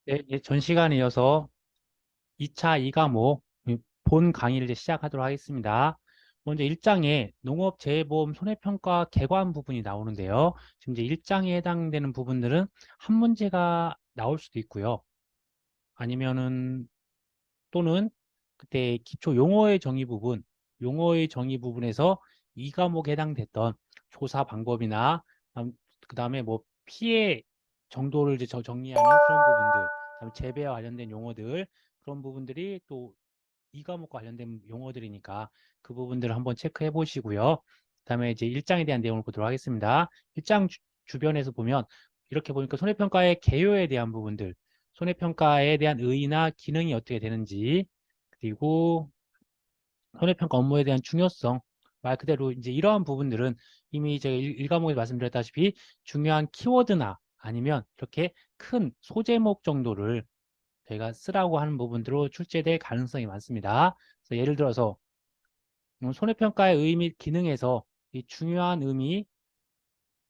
네, 전 시간에 이어서 2차 2과목 본 강의를 이제 시작하도록 하겠습니다. 먼저 1장에 농업재해보험 손해평가 개관 부분이 나오는데요. 지금 이제 1장에 해당되는 부분들은 한 문제가 나올 수도 있고요. 아니면은 또는 그때 기초 용어의 정의 부분, 용어의 정의 부분에서 2과목에 해당됐던 조사 방법이나 그다음에 뭐 피해 정도를 이제 정리하는 그런 부분들, 그다음에 재배와 관련된 용어들 그런 부분들이 또 2과목과 관련된 용어들이니까 그 부분들을 한번 체크해 보시고요. 그다음에 이제 1장에 대한 내용을 보도록 하겠습니다. 1장 주변에서 보면 이렇게 보니까 손해평가의 개요에 대한 부분들, 손해평가에 대한 의의나 기능이 어떻게 되는지, 그리고 손해평가 업무에 대한 중요성, 말 그대로 이제 이러한 부분들은 이미 제가 1과목에 말씀드렸다시피 중요한 키워드나 아니면 이렇게 큰 소제목 정도를 저희가 쓰라고 하는 부분들로 출제될 가능성이 많습니다. 그래서 예를 들어서 손해평가의 의의 및 기능에서 이 중요한 의미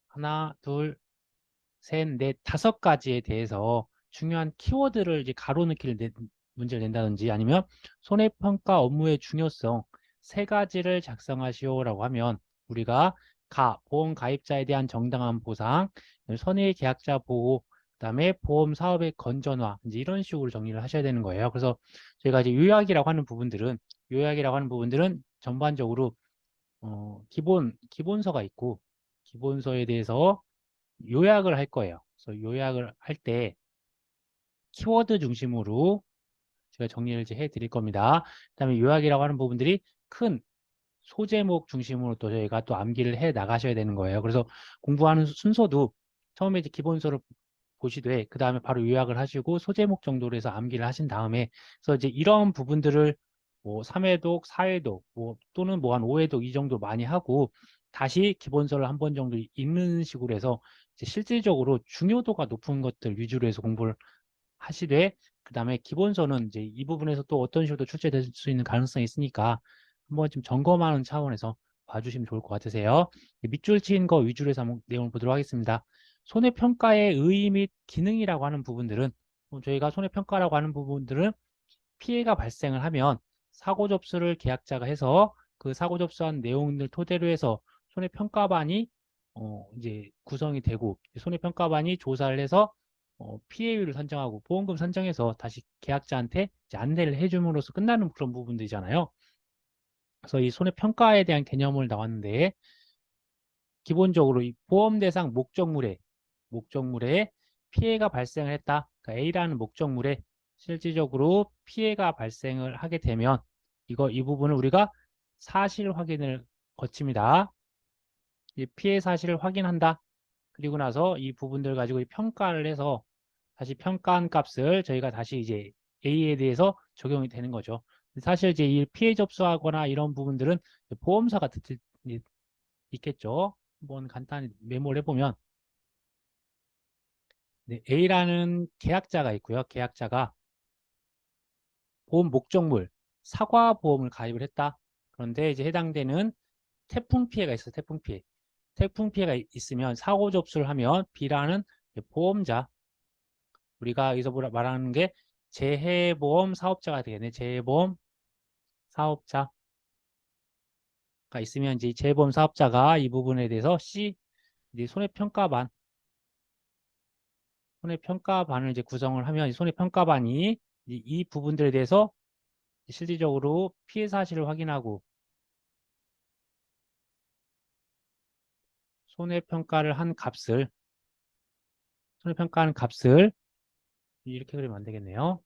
하나, 둘, 셋, 넷, 다섯 가지에 대해서 중요한 키워드를 이제 가로넣기를 문제를 낸다든지 아니면 손해평가 업무의 중요성 세 가지를 작성하시오라고 하면 우리가 보험 가입자에 대한 정당한 보상, 선의 계약자 보호, 그다음에 보험 사업의 건전화 이제 이런 식으로 정리를 하셔야 되는 거예요. 그래서 저희가 이제 요약이라고 하는 부분들은 전반적으로 기본서가 있고 기본서에 대해서 요약을 할 거예요. 그래서 요약을 할 때 키워드 중심으로 제가 정리를 이제 해드릴 겁니다. 그다음에 요약이라고 하는 부분들이 큰 소제목 중심으로 또 저희가 또 암기를 해 나가셔야 되는 거예요. 그래서 공부하는 순서도 처음에 이제 기본서를 보시되 그 다음에 바로 요약을 하시고 소제목 정도로 해서 암기를 하신 다음에 그래서 이제 이런 부분들을 뭐 3회독, 4회독 뭐 또는 뭐 한 5회독 이 정도 많이 하고 다시 기본서를 한 번 정도 읽는 식으로 해서 이제 실질적으로 중요도가 높은 것들 위주로 해서 공부를 하시되 그 다음에 기본서는 이제 이 부분에서 또 어떤 식으로 출제될 수 있는 가능성이 있으니까 한번 좀 점검하는 차원에서 봐주시면 좋을 것 같으세요. 밑줄 치인 거 위주로 해서 한번 내용을 보도록 하겠습니다. 손해평가의 의의 및 기능이라고 하는 부분들은 저희가 손해평가라고 하는 부분들은 피해가 발생을 하면 사고 접수를 계약자가 해서 그 사고 접수한 내용들 토대로 해서 손해평가반이 이제 구성이 되고 손해평가반이 조사를 해서 피해율을 선정하고 보험금 선정해서 다시 계약자한테 이제 안내를 해줌으로써 끝나는 그런 부분들이잖아요. 그래서 이 손해평가에 대한 개념을 나왔는데 기본적으로 이 보험 대상 목적물에 피해가 발생을 했다. 그러니까 A라는 목적물에 실질적으로 피해가 발생을 하게 되면 이 부분을 우리가 사실 확인을 거칩니다. 이 피해 사실을 확인한다. 그리고 나서 이 부분들 가지고 평가를 해서 다시 평가한 값을 저희가 다시 이제 A에 대해서 적용이 되는 거죠. 사실 이제 이 피해 접수하거나 이런 부분들은 보험사가 있겠죠. 한번 간단히 메모를 해보면 네, A라는 계약자가 있고요. 계약자가 보험 목적물 사과 보험을 가입을 했다. 그런데 이제 해당되는 태풍 피해가 있어요. 태풍 피해. 태풍 피해가 있으면 사고 접수를 하면 B라는 보험자 우리가 여기서 말하는 게 재해보험 사업자가 되겠네. 재해보험 사업자가 있으면 이제 재해보험 사업자가 이 부분에 대해서 C 이제 손해평가반을 이제 구성을 하면 손해평가반이 이 부분들에 대해서 실질적으로 피해 사실을 확인하고 손해평가를 한 값을 손해평가하는 값을 이렇게 그리면 안 되겠네요.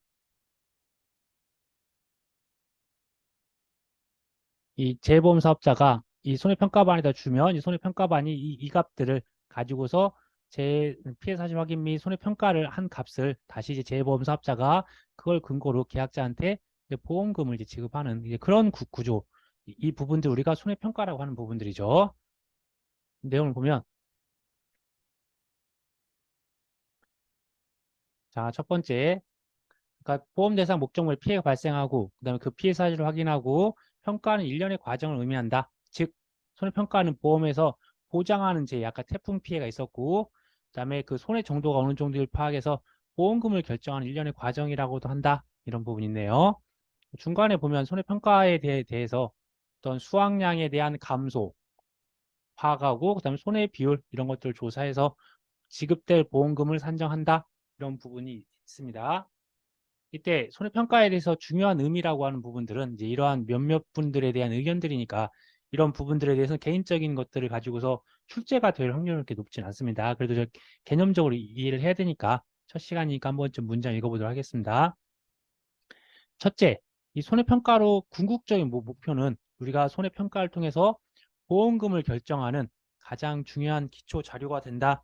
이 재보험 사업자가 이 손해평가반에다 주면 이 손해평가반이 이 값들을 가지고서 제 피해 사실 확인 및 손해평가를 한 값을 다시 이제 재보험 사업자가 그걸 근거로 계약자한테 이제 보험금을 이제 지급하는 이제 그런 구조. 이 부분들 우리가 손해평가라고 하는 부분들이죠. 내용을 보면 자, 첫 번째 그러니까 보험 대상 목적물 피해가 발생하고 그다음에 그 피해 사실을 확인하고 평가는 일련의 과정을 의미한다. 즉 손해평가는 보험에서 보장하는 제 약간 태풍 피해가 있었고 그다음에 그 손해 정도가 어느 정도를 파악해서 보험금을 결정하는 일련의 과정이라고도 한다. 이런 부분이 있네요. 중간에 보면 손해평가에 대해서 어떤 수확량에 대한 감소, 파악하고 그다음에 손해 비율 이런 것들을 조사해서 지급될 보험금을 산정한다. 이런 부분이 있습니다. 이때 손해평가에 대해서 중요한 의미라고 하는 부분들은 이제 이러한 몇몇 분들에 대한 의견들이니까 이런 부분들에 대해서 개인적인 것들을 가지고서 출제가 될 확률은 그렇게 높진 않습니다. 그래도 저 개념적으로 이해를 해야 되니까 첫 시간이니까 한번 좀 문장 읽어보도록 하겠습니다. 첫째, 이 손해평가로 궁극적인 목표는 우리가 손해평가를 통해서 보험금을 결정하는 가장 중요한 기초 자료가 된다.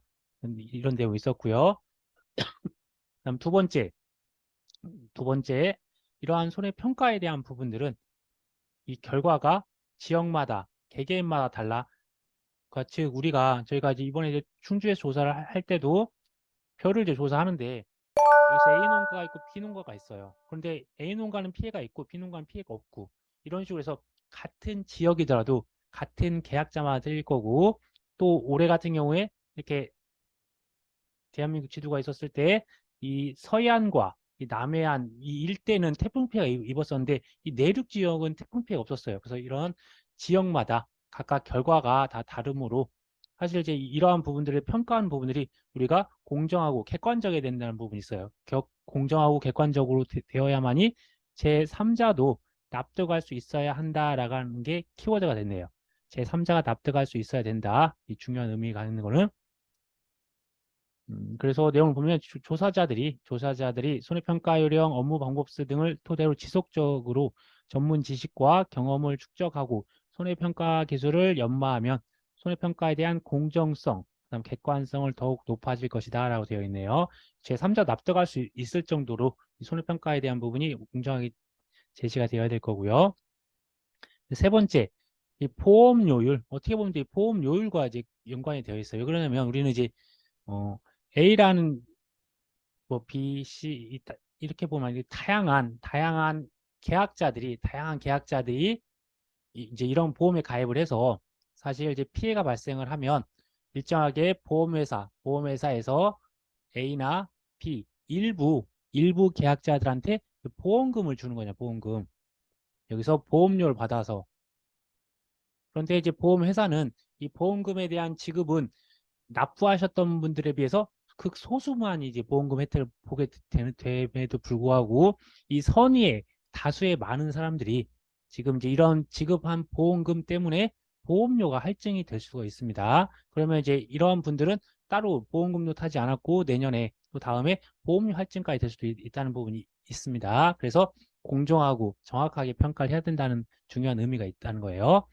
이런 내용이 있었고요. 그다음 두 번째, 이러한 손해평가에 대한 부분들은 이 결과가 지역마다 개개인마다 달라. 그러니까 즉 저희가 이제 이번에 이제 충주에서 조사를 할 때도 표를 이제 조사하는데 여기서 A 농가가 있고 B 농가가 있어요. 그런데 A 농가는 피해가 있고 B 농가는 피해가 없고 이런 식으로 해서 같은 지역이더라도 같은 계약자마다 틀릴 거고 또 올해 같은 경우에 이렇게 대한민국 지도가 있었을 때 이 서해안과 이 남해안 이 일대는 태풍 피해가 입었었는데 이 내륙 지역은 태풍 피해가 없었어요. 그래서 이런 지역마다 각각 결과가 다 다르므로 사실 이제 이러한 부분들을 평가하는 부분들이 우리가 공정하고 객관적이어야 된다는 부분이 있어요. 공정하고 객관적으로 되어야만이 제3자도 납득할 수 있어야 한다라는 게 키워드가 됐네요. 제3자가 납득할 수 있어야 된다. 이 중요한 의미가 있는 거는 그래서 내용을 보면 조사자들이 손해평가 요령, 업무 방법수 등을 토대로 지속적으로 전문 지식과 경험을 축적하고 손해평가 기술을 연마하면 손해평가에 대한 공정성, 그다음 객관성을 더욱 높아질 것이다 라고 되어 있네요. 제3자 납득할 수 있을 정도로 손해평가에 대한 부분이 공정하게 제시가 되어야 될 거고요. 세 번째, 이 보험료율, 어떻게 보면 이 보험료율과 이제 연관이 되어 있어요. 왜 그러냐면 우리는 이제 어, A라는 뭐 B, C 이렇게 보면 이제 다양한 계약자들이 이제 이런 보험에 가입을 해서 사실 이제 피해가 발생을 하면 일정하게 보험회사에서 A나 B 일부 계약자들한테 보험금을 주는 거냐, 보험금. 여기서 보험료를 받아서 그런데 이제 보험회사는 이 보험금에 대한 지급은 납부하셨던 분들에 비해서 극소수만 이제 보험금 혜택을 보게 됨에도 불구하고 이 선의의 다수의 많은 사람들이 지금 이제 이런 지급한 보험금 때문에 보험료가 할증이 될 수가 있습니다. 그러면 이제 이러한 분들은 따로 보험금도 타지 않았고 내년에 또 다음에 보험료 할증까지 될 수도 있다는 부분이 있습니다. 그래서 공정하고 정확하게 평가를 해야 된다는 중요한 의미가 있다는 거예요.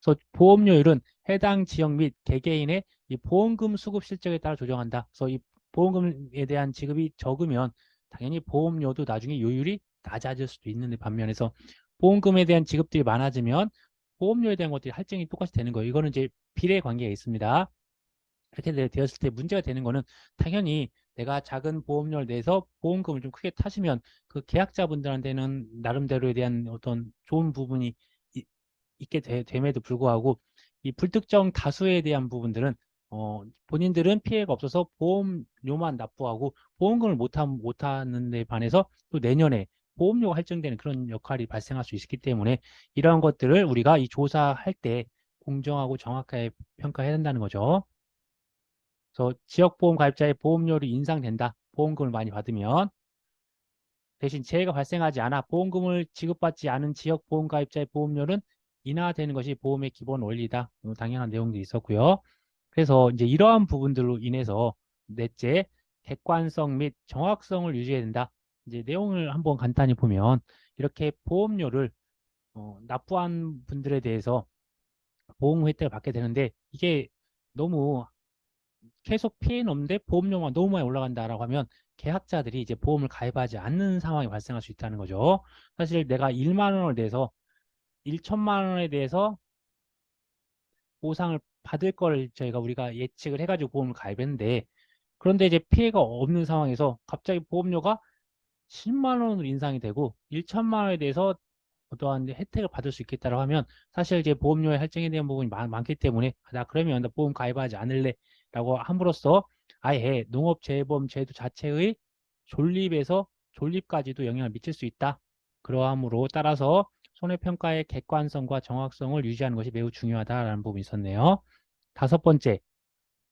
그래서 보험료율은 해당 지역 및 개개인의 이 보험금 수급 실적에 따라 조정한다. 그래서 이 보험금에 대한 지급이 적으면 당연히 보험료도 나중에 요율이 낮아질 수도 있는데 반면에서 보험금에 대한 지급들이 많아지면 보험료에 대한 것들이 할증이 똑같이 되는 거예요. 이거는 이제 비례 관계가 있습니다. 이렇게 되었을 때 문제가 되는 거는 당연히 내가 작은 보험료를 내서 보험금을 좀 크게 타시면 그 계약자분들한테는 나름대로에 대한 어떤 좋은 부분이 있게 됨에도 불구하고 이 불특정 다수에 대한 부분들은 본인들은 피해가 없어서 보험료만 납부하고 보험금을 못하는 데 반해서 또 내년에 보험료가 할증되는 그런 역할이 발생할 수 있기 때문에 이러한 것들을 우리가 이 조사할 때 공정하고 정확하게 평가해야 된다는 거죠. 그래서 지역보험 가입자의 보험료율이 인상된다. 보험금을 많이 받으면 대신 재해가 발생하지 않아 보험금을 지급받지 않은 지역보험 가입자의 보험료는 인하되는 것이 보험의 기본 원리다. 당연한 내용도 있었고요. 그래서 이제 이러한 부분들로 인해서 넷째, 객관성 및 정확성을 유지해야 된다. 이제 내용을 한번 간단히 보면 이렇게 보험료를 납부한 분들에 대해서 보험 혜택을 받게 되는데 이게 너무 계속 피해는 없는데 보험료가 너무 많이 올라간다라고 하면 계약자들이 이제 보험을 가입하지 않는 상황이 발생할 수 있다는 거죠. 사실 내가 1만 원을 내서 1천만 원에 대해서 보상을 받을 걸 우리가 예측을 해가지고 보험을 가입했는데 그런데 이제 피해가 없는 상황에서 갑자기 보험료가 10만 원으로 인상이 되고 1천만 원에 대해서 어떠한 혜택을 받을 수 있겠다고 하면 사실 이제 보험료의 할증에 대한 부분이 많기 때문에 나 그러면 나 보험 가입하지 않을래 라고 함으로써 아예 농업재해보험 제도 자체의 존립까지도 영향을 미칠 수 있다. 그러함으로 따라서 손해평가의 객관성과 정확성을 유지하는 것이 매우 중요하다라는 부분이 있었네요. 다섯 번째,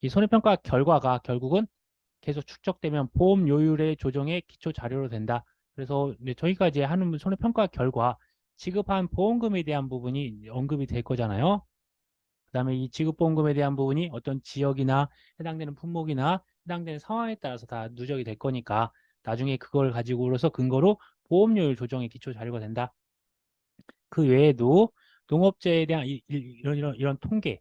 이 손해평가 결과가 결국은 계속 축적되면 보험 요율의 조정의 기초 자료로 된다. 그래서 저희가 이제 하는 손해평가 결과 지급한 보험금에 대한 부분이 언급이 될 거잖아요. 그다음에 이 지급보험금에 대한 부분이 어떤 지역이나 해당되는 품목이나 해당되는 상황에 따라서 다 누적이 될 거니까 나중에 그걸 가지고로서 근거로 보험료율 조정의 기초 자료가 된다. 그 외에도 농업재해에 대한 이런 통계,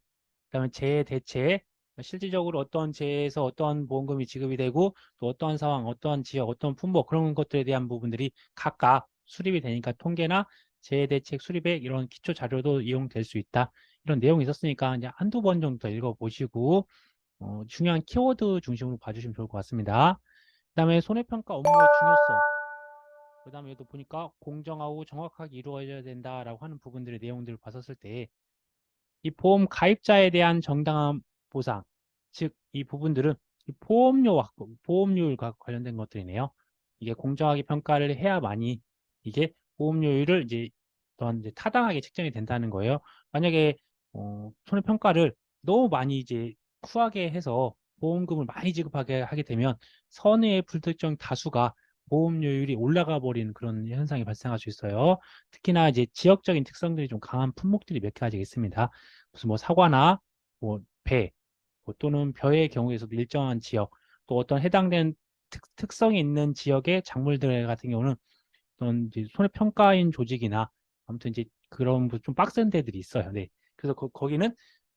그다음에 재해 대책, 실질적으로 어떤 재해에서 어떠한 보험금이 지급이 되고 또 어떠한 상황, 어떠한 지역, 어떠한 품목 그런 것들에 대한 부분들이 각각 수립이 되니까 통계나 재해 대책 수립에 이런 기초 자료도 이용될 수 있다. 이런 내용이 있었으니까 이제 한두 번 정도 더 읽어보시고 중요한 키워드 중심으로 봐주시면 좋을 것 같습니다. 그다음에 손해평가 업무의 중요성. 그다음에 또 보니까 공정하고 정확하게 이루어져야 된다라고 하는 부분들의 내용들을 봤었을 때 이 보험 가입자에 대한 정당한 보상, 즉 이 부분들은 이 보험료율과 관련된 것들이네요. 이게 공정하게 평가를 해야만이 이게 보험료율을 이제 어떤 이제 타당하게 책정이 된다는 거예요. 만약에 손해평가를 너무 많이 이제 후하게 해서 보험금을 많이 지급하게 하게 되면 선의의 불특정 다수가 보험료율이 올라가 버리는 그런 현상이 발생할 수 있어요. 특히나 이제 지역적인 특성들이 좀 강한 품목들이 몇 가지가 있습니다. 무슨 뭐 사과나 뭐 배, 뭐 또는 벼의 경우에서도 일정한 지역, 또 어떤 해당된 특성이 있는 지역의 작물들 같은 경우는 어떤 이제 손해평가인 조직이나 아무튼 이제 그런 좀 빡센 데들이 있어요. 네. 그래서 거기는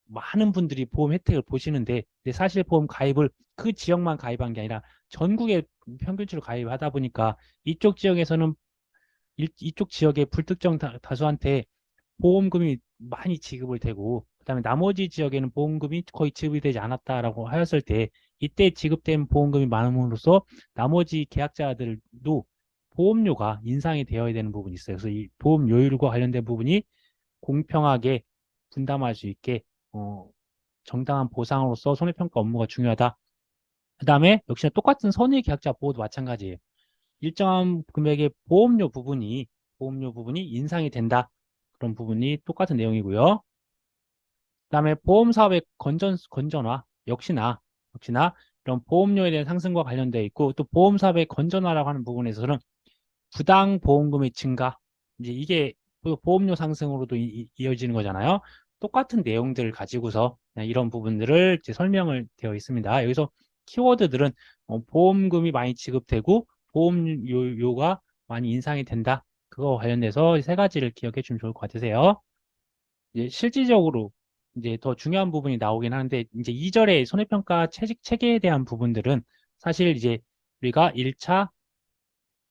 많은 분들이 보험 혜택을 보시는데 사실 보험 가입을 그 지역만 가입한 게 아니라 전국에 평균치로 가입하다 보니까 이쪽 지역에서는 이쪽 지역의 불특정 다수한테 보험금이 많이 지급을 되고 그다음에 나머지 지역에는 보험금이 거의 지급이 되지 않았다라고 하였을 때 이때 지급된 보험금이 많음으로써 나머지 계약자들도 보험료가 인상이 되어야 되는 부분이 있어요. 그래서 이 보험료율과 관련된 부분이 공평하게 분담할 수 있게 정당한 보상으로서 손해평가 업무가 중요하다. 그다음에 역시나 똑같은 선의 계약자 보호도 마찬가지예요. 일정한 금액의 보험료 부분이 인상이 된다. 그런 부분이 똑같은 내용이고요. 그다음에 보험 사업의 건전화 역시나 이런 보험료에 대한 상승과 관련되어 있고 또 보험 사업의 건전화라고 하는 부분에서는 부당 보험금의 증가 이제 이게 보험료 상승으로도 이어지는 거잖아요. 똑같은 내용들을 가지고서 그냥 이런 부분들을 이제 설명을 되어 있습니다. 여기서 키워드들은 보험금이 많이 지급되고 보험료가 많이 인상이 된다. 그거 관련돼서 세 가지를 기억해 주면 좋을 것 같으세요. 이제 실질적으로 이제 더 중요한 부분이 나오긴 하는데 이제 2절의 손해평가 체계에 대한 부분들은 사실 이제 우리가 1차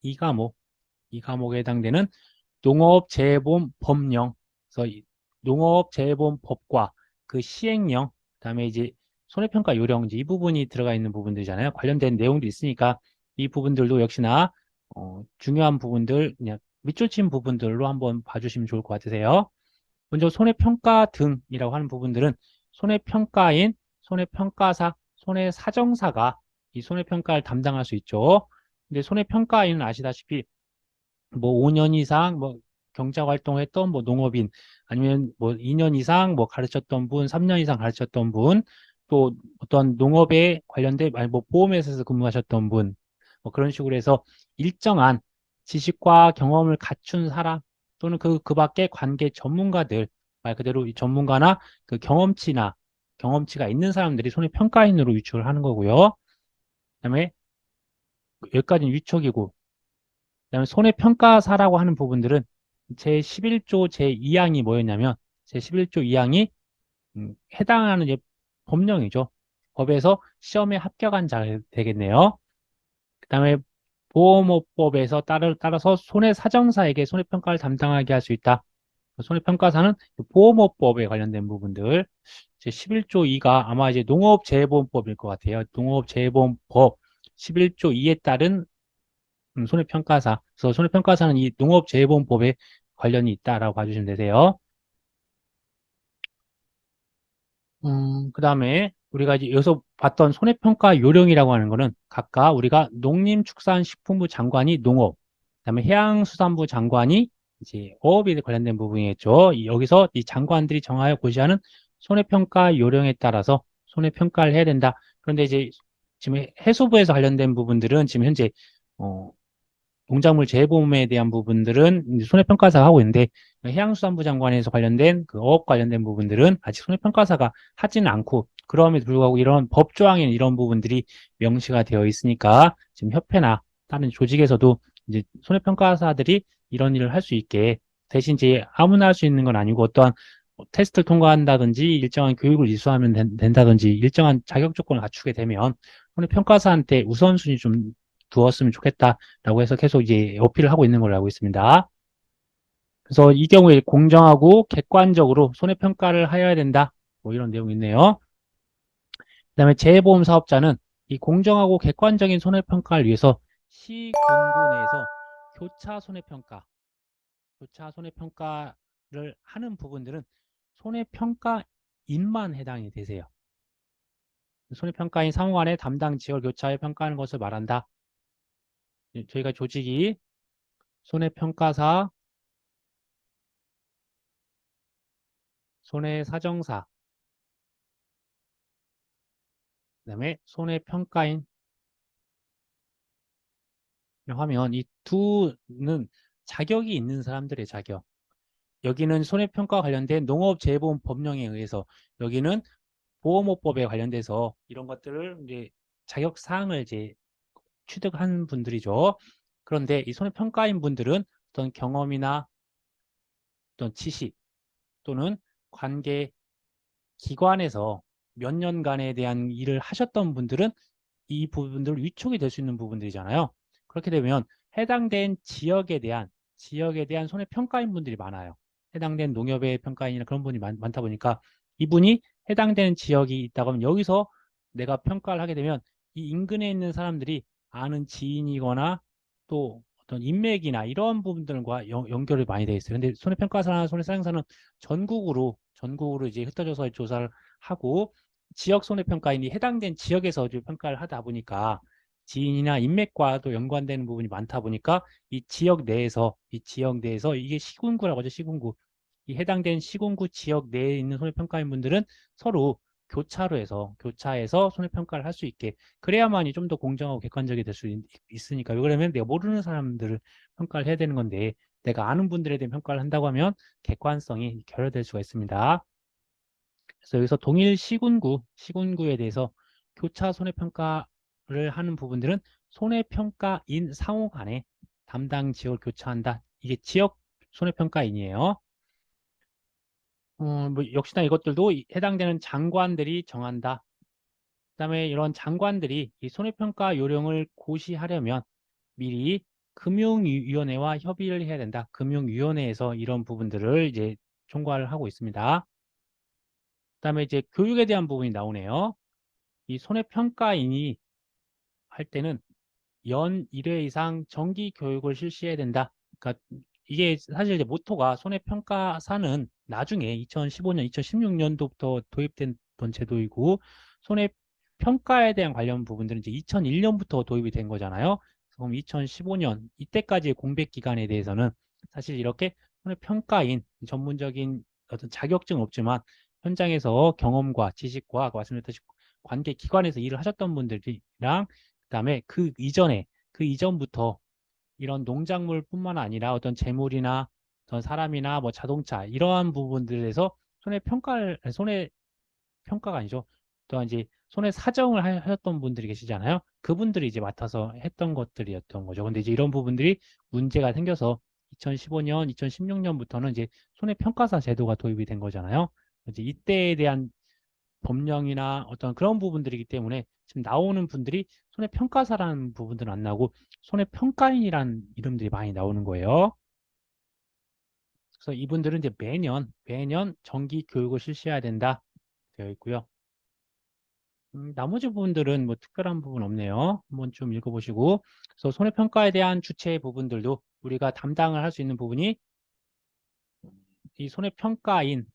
2과목, 이 과목에 해당되는 농업재해보험 법령, 그래서 농업재해보험법과 그 시행령, 그다음에 이제 손해평가 요령 이제 이 부분이 들어가 있는 부분들이잖아요. 관련된 내용도 있으니까 이 부분들도 역시나 중요한 부분들 그냥 밑줄 친 부분들로 한번 봐주시면 좋을 것 같으세요. 먼저 손해평가 등이라고 하는 부분들은 손해평가인, 손해평가사, 손해사정사가 이 손해평가를 담당할 수 있죠. 근데 손해평가인은 아시다시피 뭐 5년 이상 뭐 경작 활동을 했던 뭐 농업인 아니면 뭐 2년 이상 뭐 가르쳤던 분, 3년 이상 가르쳤던 분, 또 어떤 농업에 관련된 아니 뭐 보험회사에서 근무하셨던 분, 뭐 그런 식으로 해서 일정한 지식과 경험을 갖춘 사람 또는 그 밖에 관계 전문가들 말 그대로 이 전문가나 그 경험치가 있는 사람들이 손해평가인으로 유출을 하는 거고요. 그다음에 여기까지는 위촉이고 그다음에 손해평가사라고 하는 부분들은 제11조 제2항이 뭐였냐면 제11조 2항이 해당하는 이제 법령이죠. 법에서 시험에 합격한 자 되겠네요. 그다음에 보험업법에서 따라서 손해사정사에게 손해평가를 담당하게 할 수 있다. 손해평가사는 보험업법에 관련된 부분들 제11조 2가 아마 이제 농업재해보험법일 것 같아요. 농업재해보험법 11조 2에 따른 손해평가사. 그래서 손해평가사는 이 농업재해보험법에 관련이 있다라고 봐주시면 되세요. 그 다음에 우리가 이제 여기서 봤던 손해평가 요령이라고 하는 거는 각각 우리가 농림축산식품부 장관이 농업, 그다음에 해양수산부 장관이 이제 어업에 관련된 부분이겠죠. 여기서 이 장관들이 정하여 고시하는 손해평가 요령에 따라서 손해평가를 해야 된다. 그런데 이제 지금 해수부에서 관련된 부분들은 지금 현재 어, 농작물 재보험에 대한 부분들은 이제 손해평가사가 하고 있는데 해양수산부 장관에서 관련된 그 어업 관련된 부분들은 아직 손해평가사가 하지는 않고 그럼에도 불구하고 이런 법조항에 이런 부분들이 명시가 되어 있으니까 지금 협회나 다른 조직에서도 이제 손해평가사들이 이런 일을 할 수 있게 대신 이제 아무나 할 수 있는 건 아니고 어떠한 테스트를 통과한다든지 일정한 교육을 이수하면 된다든지 일정한 자격 조건을 갖추게 되면 손해평가사한테 우선순위 좀 두었으면 좋겠다라고 해서 계속 이제 어필을 하고 있는 걸로 알고 있습니다. 그래서 이 경우에 공정하고 객관적으로 손해평가를 하여야 된다. 뭐 이런 내용이 있네요. 그다음에 재보험 사업자는 이 공정하고 객관적인 손해평가를 위해서 시군구 내에서 교차 손해평가, 교차 손해평가를 하는 부분들은 손해평가인만 해당이 되세요. 손해평가인 상호간의 담당 지역을 교차해 평가하는 것을 말한다. 저희가 조직이 손해평가사, 손해사정사, 그다음에 손해평가인 하면 이 두는 자격이 있는 사람들의 자격. 여기는 손해평가 관련된 농업재해보험 법령에 의해서 여기는 보험업법에 관련돼서 이런 것들을 이제 자격 사항을 이제 취득한 분들이죠. 그런데 이 손해평가인 분들은 어떤 경험이나 어떤 지식 또는 관계 기관에서 몇 년간에 대한 일을 하셨던 분들은 이 부분들 위촉이 될 수 있는 부분들이잖아요. 그렇게 되면 해당된 지역에 대한 손해평가인 분들이 많아요. 해당된 농협의 평가인이나 그런 분이 많다 보니까 이분이 해당되는 지역이 있다고 하면 여기서 내가 평가를 하게 되면 이 인근에 있는 사람들이 아는 지인이거나 또 어떤 인맥이나 이런 부분들과 연결이 많이 되어 있어요. 근데 손해평가사나 손해사정사는 전국으로 이제 흩어져서 조사를 하고 지역 손해평가인이 해당된 지역에서 평가를 하다 보니까 지인이나 인맥과도 연관되는 부분이 많다 보니까 이 지역 내에서 이게 시군구라고 하죠. 시군구. 이 해당된 시군구 지역 내에 있는 손해평가인 분들은 서로 교차해서 손해평가를 할 수 있게 그래야만이 좀 더 공정하고 객관적이 될 수 있으니까. 왜 그러면 내가 모르는 사람들을 평가를 해야 되는 건데 내가 아는 분들에 대한 평가를 한다고 하면 객관성이 결여될 수가 있습니다. 그래서 여기서 동일 시군구에 대해서 교차 손해평가를 하는 부분들은 손해평가인 상호 간에 담당 지역을 교차한다. 이게 지역 손해평가인이에요. 뭐 역시나 이것들도 해당되는 장관들이 정한다. 그다음에 이런 장관들이 이 손해평가 요령을 고시하려면 미리 금융위원회와 협의를 해야 된다. 금융위원회에서 이런 부분들을 이제 총괄을 하고 있습니다. 그다음에 이제 교육에 대한 부분이 나오네요. 이 손해평가인이 할 때는 연 1회 이상 정기 교육을 실시해야 된다. 그러니까 이게 사실 이제 모토가 손해평가사는 나중에 2015년, 2016년도부터 도입된 제도이고 손해평가에 대한 관련 부분들은 이제 2001년부터 도입이 된 거잖아요. 그럼 2015년 이때까지의 공백 기간에 대해서는 사실 이렇게 손해평가인 전문적인 어떤 자격증은 없지만 현장에서 경험과 지식과 아까 말씀드렸듯이 관계 기관에서 일을 하셨던 분들이랑 그다음에 그 이전부터 이런 농작물뿐만 아니라 어떤 재물이나 어떤 사람이나 뭐 자동차 이러한 부분들에서 손해평가가 아니죠. 또한 이제 손해사정을 하셨던 분들이 계시잖아요. 그분들이 이제 맡아서 했던 것들이었던 거죠. 근데 이제 이런 부분들이 문제가 생겨서 2015년, 2016년부터는 이제 손해평가사 제도가 도입이 된 거잖아요. 이제 이때에 대한 법령이나 어떤 그런 부분들이기 때문에 지금 나오는 분들이 손해평가사라는 부분들은 안 나오고 손해평가인이라는 이름들이 많이 나오는 거예요. 그래서 이분들은 이제 매년 정기 교육을 실시해야 된다 되어 있고요. 나머지 부분들은 뭐 특별한 부분 없네요. 한번 좀 읽어보시고. 그래서 손해평가에 대한 주체 부분들도 우리가 담당을 할 수 있는 부분이 이 손해평가인,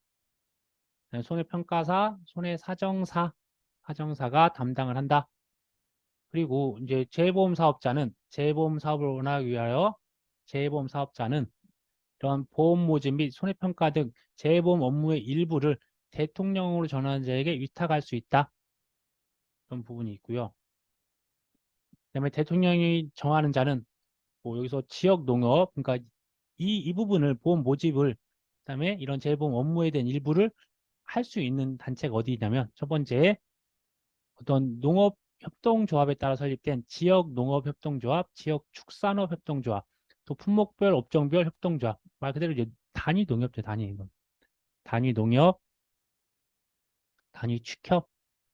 손해평가사, 손해사정사 사정사가 담당을 한다. 그리고 이제 재보험 사업자는 재보험 사업을 원하기 위하여 재보험 사업자는 이런 보험 모집 및 손해평가 등 재보험 업무의 일부를 대통령으로 전하는 자에게 위탁할 수 있다. 그런 부분이 있고요. 그다음에 대통령이 정하는 자는 뭐 여기서 지역 농업, 그러니까 이 부분을 보험 모집을 그다음에 이런 재보험 업무에 대한 일부를 할 수 있는 단체가 어디 있냐면 첫 번째 어떤 농업 협동조합에 따라 설립된 지역 농업 협동조합, 지역 축산업 협동조합, 또 품목별 업종별 협동조합. 말 그대로 이제 단위 농협제 단위 단위 농협, 단위 축협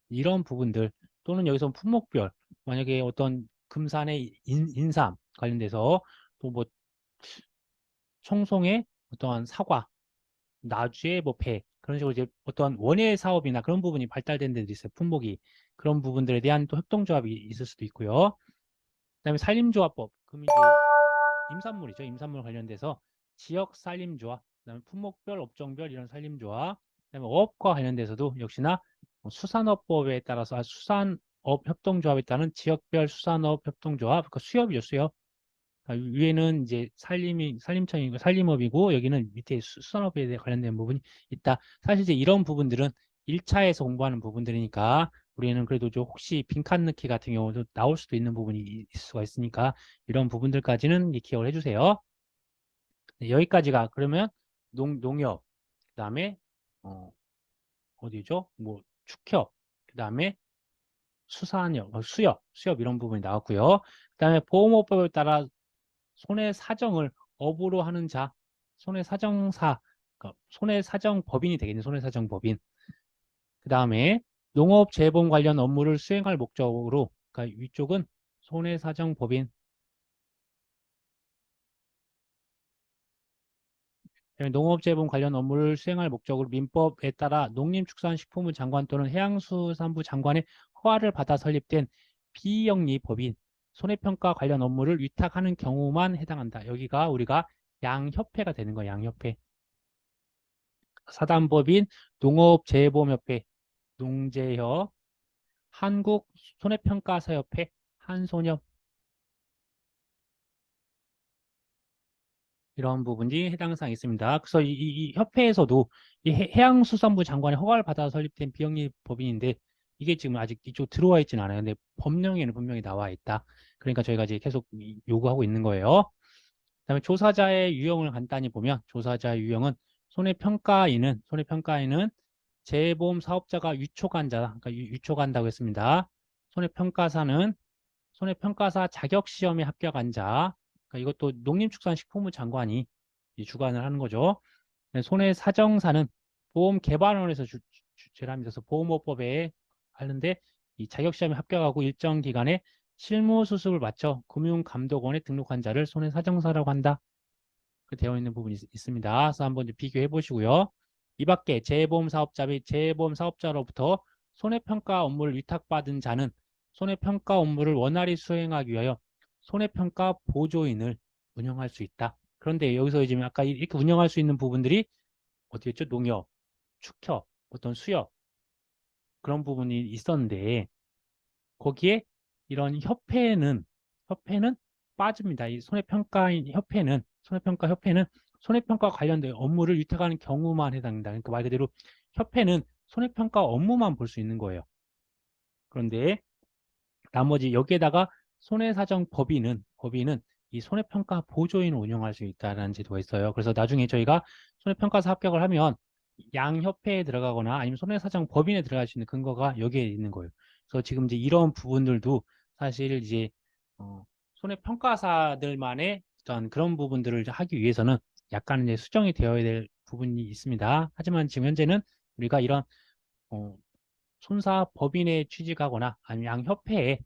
이런 부분들 또는 여기서 품목별 만약에 어떤 금산의 인삼 관련돼서 또 뭐 청송의 어떠한 사과, 나주의 뭐 배 그런 식으로 이제 어떤 원예 사업이나 그런 부분이 발달된 데도 있어요. 품목이 그런 부분들에 대한 또 협동조합이 있을 수도 있고요. 그다음에 산림조합법 그럼 이제 임산물이죠. 임산물 관련돼서 지역 산림조합, 그다음에 품목별, 업종별 이런 산림조합, 그다음에 어업과 관련돼서도 역시나 수산업법에 따라서 수산업 협동조합에 따른 지역별 수산업 협동조합, 그 수협이죠, 수협. 위에는 이제 산림청이고 산림업이고 여기는 밑에 수산업에 대해 관련된 부분이 있다. 사실 이제 이런 부분들은 1차에서 공부하는 부분들이니까 우리는 그래도 좀 혹시 빈칸 넣기 같은 경우도 나올 수도 있는 부분이 있을 수가 있으니까 이런 부분들까지는 기억을 해주세요. 네, 여기까지가 그러면 농협, 그다음에 어, 어디죠? 뭐 축협, 그다음에 수산업, 수협 이런 부분이 나왔고요. 그다음에 보험업법에 따라 손해사정을 업으로 하는 자, 손해사정사, 그러니까 손해사정법인이 되겠네, 손해사정법인. 그 다음에 농업재보험 관련 업무를 수행할 목적으로, 그러니까 위쪽은 손해사정법인, 농업재보험 관련 업무를 수행할 목적으로 민법에 따라 농림축산식품부 장관 또는 해양수산부 장관의 허가를 받아 설립된 비영리법인, 손해평가 관련 업무를 위탁하는 경우만 해당한다. 여기가 우리가 양협회가 되는 거야, 양협회. 사단법인, 농업재보험협회, 농재협, 한국손해평가사협회, 한손협 이런 부분이 해당 사항이 있습니다. 그래서 이 협회에서도 이 해양수산부 장관의 허가를 받아 설립된 비영리 법인인데 이게 지금 아직 이쪽 들어와 있지는 않아요. 근데 법령에는 분명히 나와 있다. 그러니까 저희가 이제 계속 요구하고 있는 거예요. 그다음에 조사자의 유형을 간단히 보면 조사자의 유형은 손해평가인은 재보험 사업자가 위촉한자, 그러니까 위촉한다고 했습니다. 손해평가사는 손해평가사 자격시험에 합격한 자, 그러니까 이것도 농림축산식품부 장관이 주관을 하는 거죠. 네, 손해사정사는 보험개발원에서 주최를 합니다. 그래서 보험업법에 하는데 이 자격시험에 합격하고 일정 기간에 실무수습을 마쳐 금융감독원에 등록한 자를 손해사정사라고 한다. 그 되어 있는 부분이 있습니다. 그래서 한번 비교해 보시고요. 이 밖에 재보험 사업자 및 재보험 사업자로부터 손해평가 업무를 위탁받은 자는 손해평가 업무를 원활히 수행하기 위하여 손해평가 보조인을 운영할 수 있다. 그런데 여기서 지금 아까 이렇게 운영할 수 있는 부분들이 어디였죠? 농협, 축협, 어떤 수협 그런 부분이 있었는데 거기에 이런 협회는 빠집니다. 이 손해평가 협회는 손해평가 관련된 업무를 위탁하는 경우만 해당된다. 그러니까 말 그대로 협회는 손해평가 업무만 볼 수 있는 거예요. 그런데 나머지 여기에다가 법인은 이 손해평가 보조인을 운영할 수 있다는 제도가 있어요. 그래서 나중에 저희가 손해평가사 합격을 하면 양협회에 들어가거나 아니면 손해사정 법인에 들어갈 수 있는 근거가 여기에 있는 거예요. 그래서 지금 이제 이런 부분들도 사실 이제 손해평가사들만의 어떤 그런 부분들을 하기 위해서는 약간 이제 수정이 되어야 될 부분이 있습니다. 하지만 지금 현재는 우리가 이런 어, 손사 법인에 취직하거나 아니면 양협회에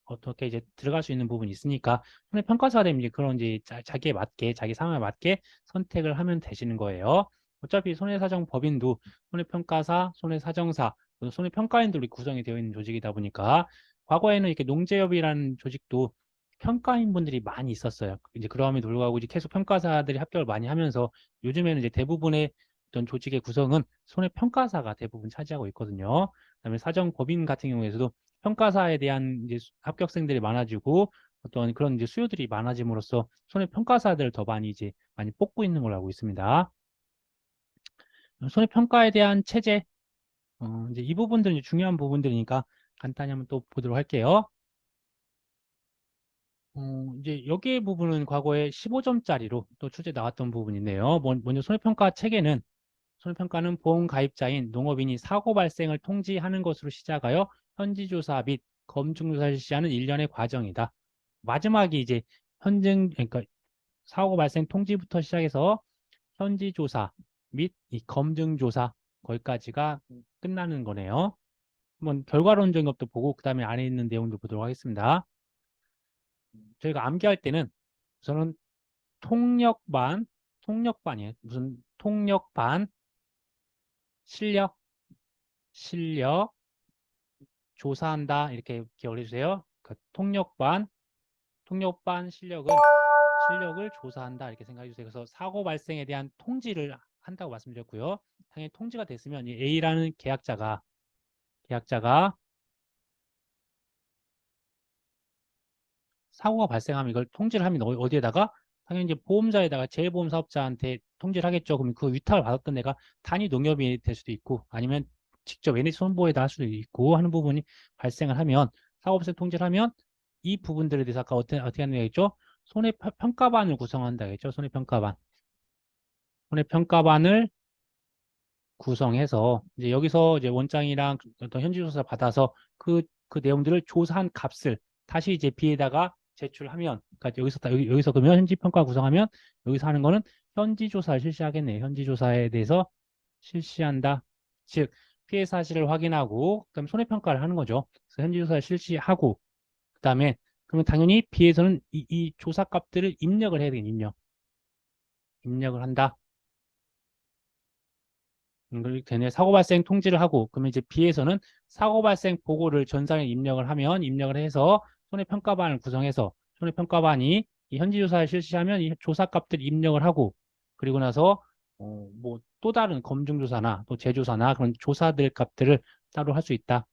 어떻게 이제 들어갈 수 있는 부분이 있으니까 손해평가사가 되면 이제 그런 이제 자기에 맞게 자기 상황에 맞게 선택을 하면 되시는 거예요. 어차피 손해사정 법인도 손해평가사, 손해사정사, 손해평가인들이 구성이 되어 있는 조직이다 보니까 과거에는 이렇게 농재협이라는 조직도 평가인 분들이 많이 있었어요. 이제 그럼에도 불구하고 이제 계속 평가사들이 합격을 많이 하면서 요즘에는 이제 대부분의 어떤 조직의 구성은 손해평가사가 대부분 차지하고 있거든요. 그다음에 사정법인 같은 경우에서도 평가사에 대한 이제 합격생들이 많아지고 어떤 그런 이제 수요들이 많아짐으로써 손해평가사들을 더 많이 이제 많이 뽑고 있는 걸로 알고 있습니다. 손해평가에 대한 체제, 이제 이 부분들은 이제 중요한 부분들이니까 간단히 한번 또 보도록 할게요. 이제 여기 부분은 과거에 15점짜리로 또 출제 나왔던 부분인데요. 먼저 손해평가 체계는 손해평가는 보험 가입자인 농업인이 사고 발생을 통지하는 것으로 시작하여 현지조사 및 검증조사를 실시하는 일련의 과정이다. 마지막이 이제 그러니까 사고 발생 통지부터 시작해서 현지조사 및 이 검증조사 거기까지가 끝나는 거네요. 한번 결과론적인 것도 보고 그 다음에 안에 있는 내용도 보도록 하겠습니다. 저희가 암기할 때는 우선은 통역반이에요. 무슨 통역반, 실력, 조사한다 이렇게 기억을 해주세요. 그 통역반 실력을 조사한다 이렇게 생각해 주세요. 그래서 사고 발생에 대한 통지를 한다고 말씀드렸고요. 당연히 통지가 됐으면 이 A라는 계약자가 사고가 발생하면 이걸 통지를 하면 어디에다가 당연히 이제 보험자에다가 재보험 사업자한테 통지를 하겠죠. 그러면 그 위탁을 받았던 애가 단위 농협이 될 수도 있고 아니면 직접 NH 손보에다 할 수도 있고 하는 부분이 발생을 하면 사고 발생 통지를 하면 이 부분들에 대해서 아까 어떻게 하는 얘기죠? 손해평가반을 구성한다겠죠. 손해평가반을 구성해서 이제 여기서 이제 원장이랑 어떤 현지조사 받아서 그 내용들을 조사한 값을 다시 이제 B에다가 제출하면, 그러니까 여기서 그러면 현지평가 구성하면 여기서 하는 거는 현지조사를 실시하겠네요. 현지조사에 대해서 실시한다. 즉 피해 사실을 확인하고 그다음 손해평가를 하는 거죠. 그래서 현지조사를 실시하고 그다음에 그러면 당연히 B에서는 이 조사값들을 입력을 해야 되겠네요. 입력을 한다. 그렇게 되네. 사고 발생 통지를 하고 그러면 이제 B에서는 사고 발생 보고를 전산에 입력을 하면 입력을 해서 손해평가반을 구성해서 손해평가반이 이 현지조사를 실시하면 이 조사값들 입력을 하고 그리고 나서 뭐 또 다른 검증조사나 또 재조사나 그런 조사들 값들을 따로 할 수 있다.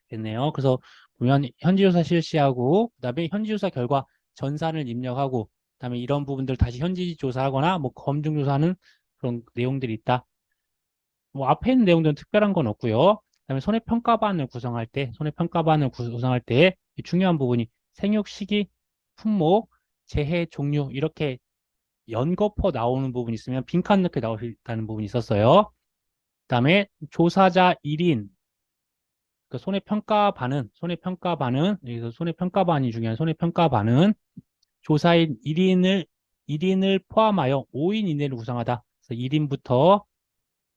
됐네요. 그래서 보면 현지조사 실시하고 그다음에 현지조사 결과 전산을 입력하고 그다음에 이런 부분들 다시 현지조사하거나 뭐 검증조사하는 그런 내용들이 있다. 뭐 앞에 있는 내용들은 특별한 건 없고요. 그다음에 손해평가반을 구성할 때 중요한 부분이 생육 시기, 품목, 재해 종류 이렇게 연거푸 나오는 부분이 있으면 빈칸 넣게 나오다는 부분이 있었어요. 그다음에 조사자 1인, 그러니까 손해평가반은 여기서 손해평가반이 중요한 손해평가반은 조사인 1인을 포함하여 5인 이내로 구성하다. 그래서 1인부터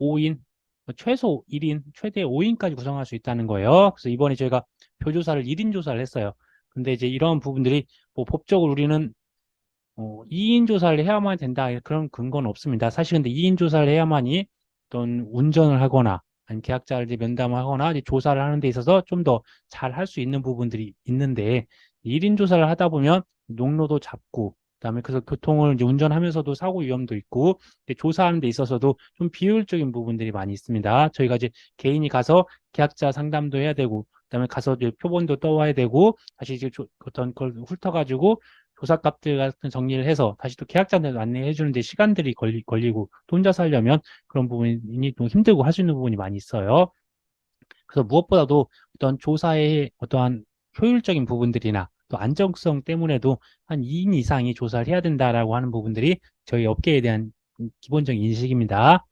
5인, 최소 1인, 최대 5인까지 구성할 수 있다는 거예요. 그래서 이번에 저희가 표조사를 1인 조사를 했어요. 근데 이제 이런 부분들이 뭐 법적으로 우리는 2인 조사를 해야만 된다. 그런 근거는 없습니다. 사실 근데 2인 조사를 해야만이 어떤 운전을 하거나 아니면 계약자를 이제 면담을 하거나 이제 조사를 하는 데 있어서 좀 더 잘 할 수 있는 부분들이 있는데 1인 조사를 하다 보면 농로도 잡고 그다음에 그래서 교통을 이제 운전하면서도 사고 위험도 있고 조사하는 데 있어서도 좀 비효율적인 부분들이 많이 있습니다. 저희가 이제 개인이 가서 계약자 상담도 해야 되고 그다음에 가서 이제 표본도 떠와야 되고 다시 이제 어떤 걸 훑어가지고 조사값들 같은 정리를 해서 다시 또 계약자한테 안내해 주는데 시간들이 걸리고 또 혼자 살려면 그런 부분이 좀 힘들고 할 수 있는 부분이 많이 있어요. 그래서 무엇보다도 어떤 조사의 어떠한 효율적인 부분들이나 또 안정성 때문에도 한 2인 이상이 조사를 해야 된다라고 하는 부분들이 저희 업계에 대한 기본적인 인식입니다.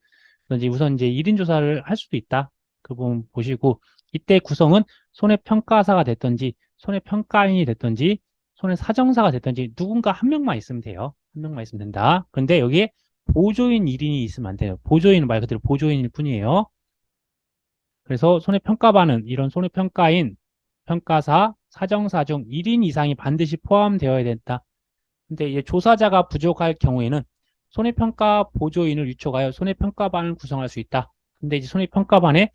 그래서 이제 우선 이제 1인 조사를 할 수도 있다. 그 부분 보시고 이때 구성은 손해평가사가 됐든지 손해평가인이 됐든지 손해사정사가 됐든지 누군가 한 명만 있으면 돼요. 한 명만 있으면 된다. 그런데 여기에 보조인 1인이 있으면 안 돼요. 보조인은 말 그대로 보조인일 뿐이에요. 그래서 손해평가반은 이런 손해평가인, 평가사, 사정사 중 1인 이상이 반드시 포함되어야 된다. 근데 이제 조사자가 부족할 경우에는 손해평가 보조인을 유촉하여 손해평가반을 구성할 수 있다. 근데 이제 손해평가반에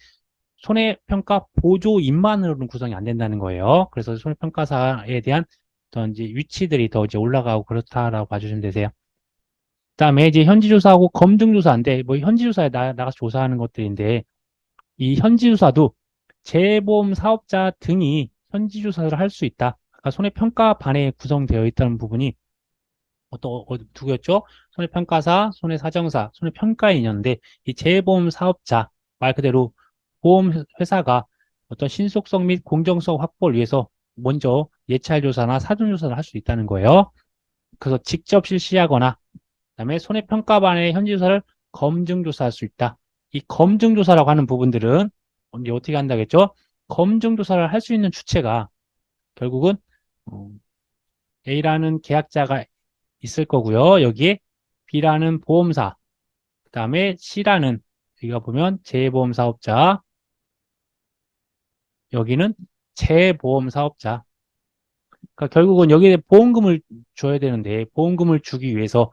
손해평가 보조인만으로는 구성이 안 된다는 거예요. 그래서 손해평가사에 대한 어떤 이제 위치들이 더 이제 올라가고 그렇다라고 봐주시면 되세요. 그다음에 이제 현지조사하고 검증조사인데 뭐 현지조사에 나가서 조사하는 것들인데 이 현지조사도 재보험 사업자 등이 현지 조사를 할 수 있다. 아까 손해평가반에 구성되어 있다는 부분이 두 개였죠? 손해평가사, 손해사정사, 손해평가인이었는데 이 재보험 사업자 말 그대로 보험 회사가 어떤 신속성 및 공정성 확보를 위해서 먼저 예찰 조사나 사전 조사를 할 수 있다는 거예요. 그래서 직접 실시하거나 그다음에 손해평가반의 현지 조사를 검증 조사할 수 있다. 이 검증 조사라고 하는 부분들은 이제 어떻게 한다겠죠? 검증 조사를 할 수 있는 주체가 결국은 어, A라는 계약자가 있을 거고요. 여기에 B라는 보험사, 그 다음에 C라는 여기가 보면 재보험 사업자, 여기는 재보험 사업자. 그러니까 결국은 여기에 보험금을 줘야 되는데 보험금을 주기 위해서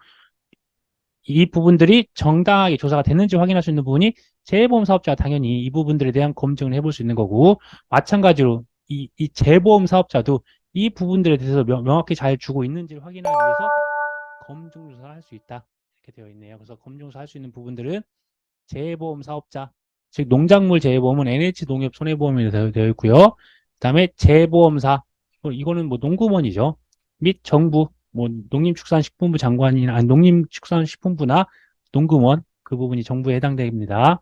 이 부분들이 정당하게 조사가 됐는지 확인할 수 있는 부분이 재보험 사업자가 당연히 이 부분들에 대한 검증을 해볼 수 있는 거고 마찬가지로 이 재보험 사업자도 이 부분들에 대해서 명확히 잘 주고 있는지를 확인하기 위해서 검증 조사를 할 수 있다. 이렇게 되어 있네요. 그래서 검증 조사할 수 있는 부분들은 재보험 사업자, 즉 농작물 재보험은 NH농협 손해보험이 되어 있고요. 그다음에 재보험사, 이거는 뭐 농구먼이죠. 및 정부, 뭐 농림축산식품부 장관이나 아니, 농림축산식품부나 농구먼 그 부분이 정부에 해당됩니다.